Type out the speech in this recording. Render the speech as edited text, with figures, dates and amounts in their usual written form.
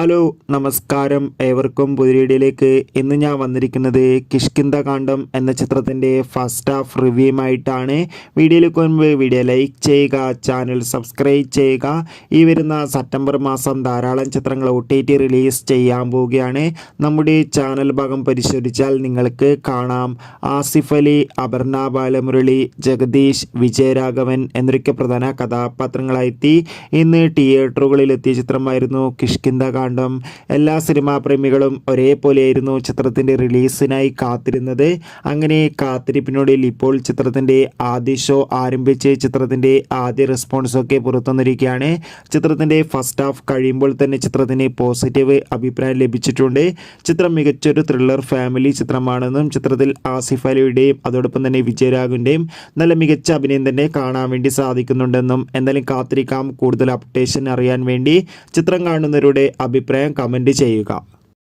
Hello നമസ്കാരം, ഏവർക്കും പുതിയ വീഡിയോയിലേക്ക്. ഇന്ന് ഞാൻ വന്നിരിക്കുന്നത് കിഷ്കിന്ധകാണ്ഡം എന്ന ചിത്രത്തിൻ്റെ ഫസ്റ്റ് ഹാഫ് റിവ്യൂമായിട്ടാണ്. വീഡിയോയിലേക്ക് മുൻപ് വീഡിയോ ലൈക്ക് ചെയ്യുക, ചാനൽ സബ്സ്ക്രൈബ് ചെയ്യുക. ഈ വരുന്ന സെപ്റ്റംബർ മാസം ധാരാളം ചിത്രങ്ങൾ OTT റിലീസ് ചെയ്യാൻ പോവുകയാണ്. നമ്മുടെ ചാനൽ ഭാഗം പരിശോധിച്ചാൽ നിങ്ങൾക്ക് കാണാം. ആസിഫ് അലി, അപർണ ബാലമുരളി, ജഗദീഷ്, വിജയരാഘവൻ എന്നൊക്കെ പ്രധാന കഥാപാത്രങ്ങളായെത്തി ഇന്ന് തിയേറ്ററുകളിലെത്തിയ ചിത്രമായിരുന്നു കിഷ്കിന്ധകാണ്ഡം. എല്ലാ സിനിമാ പ്രേമികളും ഒരേപോലെയായിരുന്നു ചിത്രത്തിൻ്റെ റിലീസിനായി കാത്തിരുന്നത്. അങ്ങനെ കാത്തിരിപ്പിനൊടുവിൽ ഇപ്പോൾ ചിത്രത്തിൻ്റെ ആദ്യ ഷോ ആരംഭിച്ച് ചിത്രത്തിൻ്റെ ആദ്യ റെസ്പോൺസൊക്കെ പുറത്തുവന്നിരിക്കുകയാണ്. ചിത്രത്തിൻ്റെ ഫസ്റ്റ് ഹാഫ് കഴിയുമ്പോൾ തന്നെ ചിത്രത്തിന് പോസിറ്റീവ് അഭിപ്രായം ലഭിച്ചിട്ടുണ്ട്. ചിത്രം മികച്ചൊരു ത്രില്ലർ ഫാമിലി ചിത്രമാണെന്നും ചിത്രത്തിൽ ആസിഫ് അലിയുടെയും അതോടൊപ്പം തന്നെ വിജയരാഘവൻ്റെയും നല്ല മികച്ച അഭിനയം തന്നെ കാണാൻ വേണ്ടി സാധിക്കുന്നുണ്ടെന്നും എന്തായാലും കാത്തിരിക്കാം. കൂടുതൽ അപ്ഡേഷൻ അറിയാൻ വേണ്ടി ചിത്രം കാണുന്നവരുടെ അഭിപ്രായം കമൻറ്റ് ചെയ്യുക.